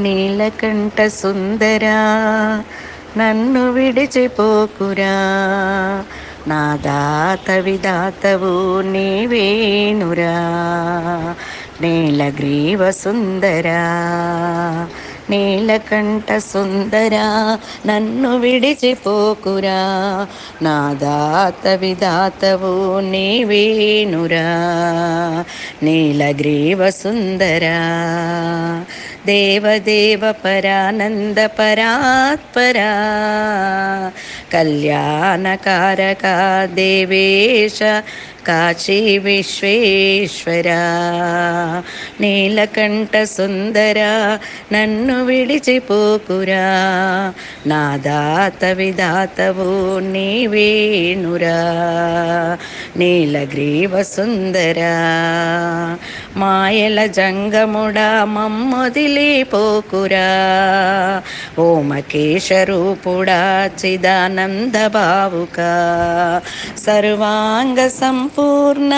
నీలకంఠ సుందరా నన్ను విడిచిపోకురా, నా దాత విదాతవు నీవేనురా. నీలగ్రీవ సుందరా నీలకంఠ సుందరా నన్ను విడిచిపోకురా, నా దాత విదాతవు నీవేనురా. నీలగ్రీవ సుందరా దేవదేవ పరానంద పరాత్పరా, కళ్యాణకారక దేవేశ కాశీ విశ్వేశ్వరా. నీలకంఠ సుందరా నన్ను విడిచిపోకురా, నా దాత విదాతవు నీవేనురా. నీలగ్రీవ సుందరా మాయల జంగముడా మమ్మొదిలిపోకురా, ఓమకేశరూపుడా చిదానంద భావుక, సర్వాంగ సంపూర్ణ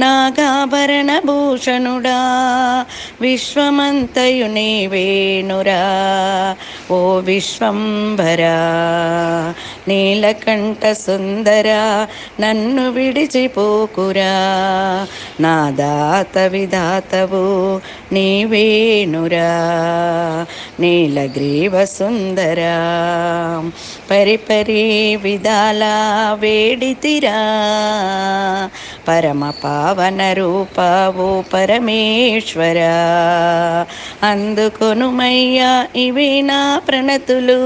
నాగాభరణ భూషణుడా, విశ్వమంతయు నీవేనురా ఓ విశ్వంభరా. నీలకంఠ సుందరా నన్ను విడిచిపోకురా, నా దాత విధాతవు నీవేనురా. నీలగ్రీవ సుందరా పరిపరి విధాల వేడితిరా, పరమ పావన రూపావు పరమేశ్వరా. అందుకొనుమయ్యా ఇవి నా ప్రణతులు,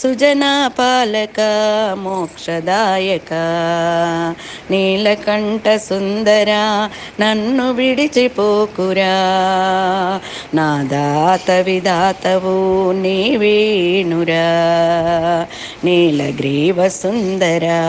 సుజనా పాలక మోక్షదాయక. నీలకంఠ సుందరా నన్ను విడిచిపోకురా, నా దాత విదాతవు నీవేనురా. నీలగ్రీవ సుందరా.